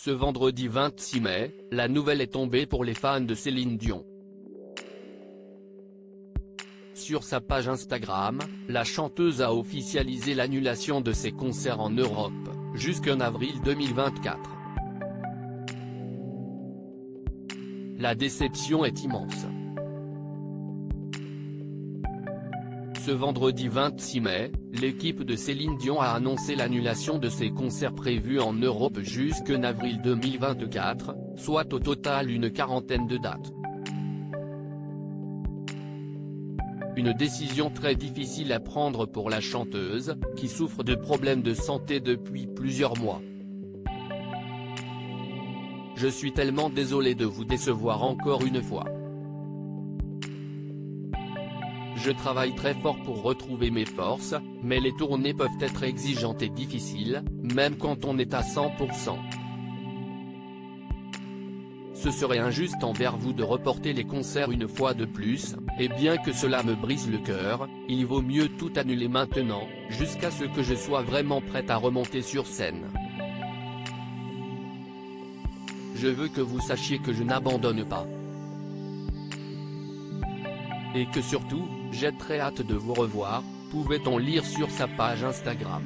Ce vendredi 26 mai, la nouvelle est tombée pour les fans de Céline Dion. Sur sa page Instagram, la chanteuse a officialisé l'annulation de ses concerts en Europe, jusqu'en avril 2024. La déception est immense. Ce vendredi 26 mai, l'équipe de Céline Dion a annoncé l'annulation de ses concerts prévus en Europe jusqu'en avril 2024, soit au total une quarantaine de dates. Une décision très difficile à prendre pour la chanteuse, qui souffre de problèmes de santé depuis plusieurs mois. Je suis tellement désolé de vous décevoir encore une fois. Je travaille très fort pour retrouver mes forces, mais les tournées peuvent être exigeantes et difficiles, même quand on est à 100%. Ce serait injuste envers vous de reporter les concerts une fois de plus, et bien que cela me brise le cœur, il vaut mieux tout annuler maintenant, jusqu'à ce que je sois vraiment prête à remonter sur scène. Je veux que vous sachiez que je n'abandonne pas. Et que surtout, j'ai très hâte de vous revoir, pouvait-on lire sur sa page Instagram.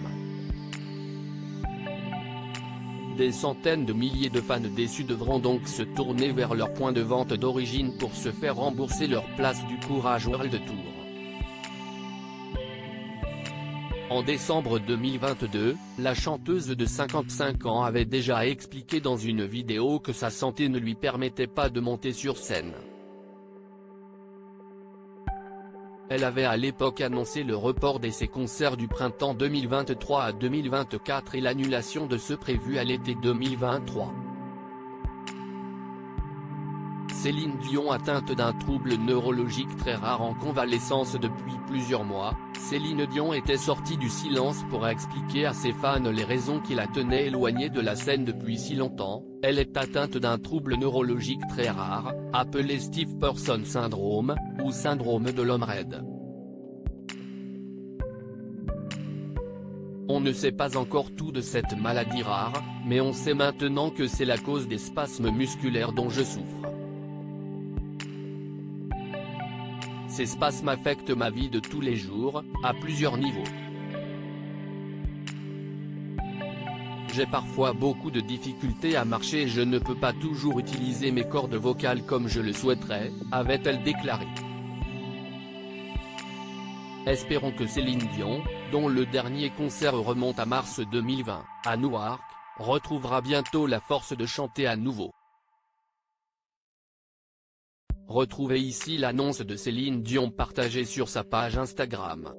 Des centaines de milliers de fans déçus devront donc se tourner vers leur point de vente d'origine pour se faire rembourser leur place du Courage World Tour. En décembre 2022, la chanteuse de 55 ans avait déjà expliqué dans une vidéo que sa santé ne lui permettait pas de monter sur scène. Elle avait à l'époque annoncé le report de ses concerts du printemps 2023 à 2024 et l'annulation de ceux prévus à l'été 2023. Céline Dion, atteinte d'un trouble neurologique très rare en convalescence depuis plusieurs mois, Céline Dion était sortie du silence pour expliquer à ses fans les raisons qui la tenaient éloignée de la scène depuis si longtemps. Elle est atteinte d'un trouble neurologique très rare, appelé Stiff Person Syndrome, ou syndrome de l'homme raide. On ne sait pas encore tout de cette maladie rare, mais on sait maintenant que c'est la cause des spasmes musculaires dont je souffre. Ces spasmes affectent ma vie de tous les jours, à plusieurs niveaux. J'ai parfois beaucoup de difficultés à marcher et je ne peux pas toujours utiliser mes cordes vocales comme je le souhaiterais, avait-elle déclaré. Espérons que Céline Dion, dont le dernier concert remonte à mars 2020, à Newark, retrouvera bientôt la force de chanter à nouveau. Retrouvez ici l'annonce de Céline Dion partagée sur sa page Instagram.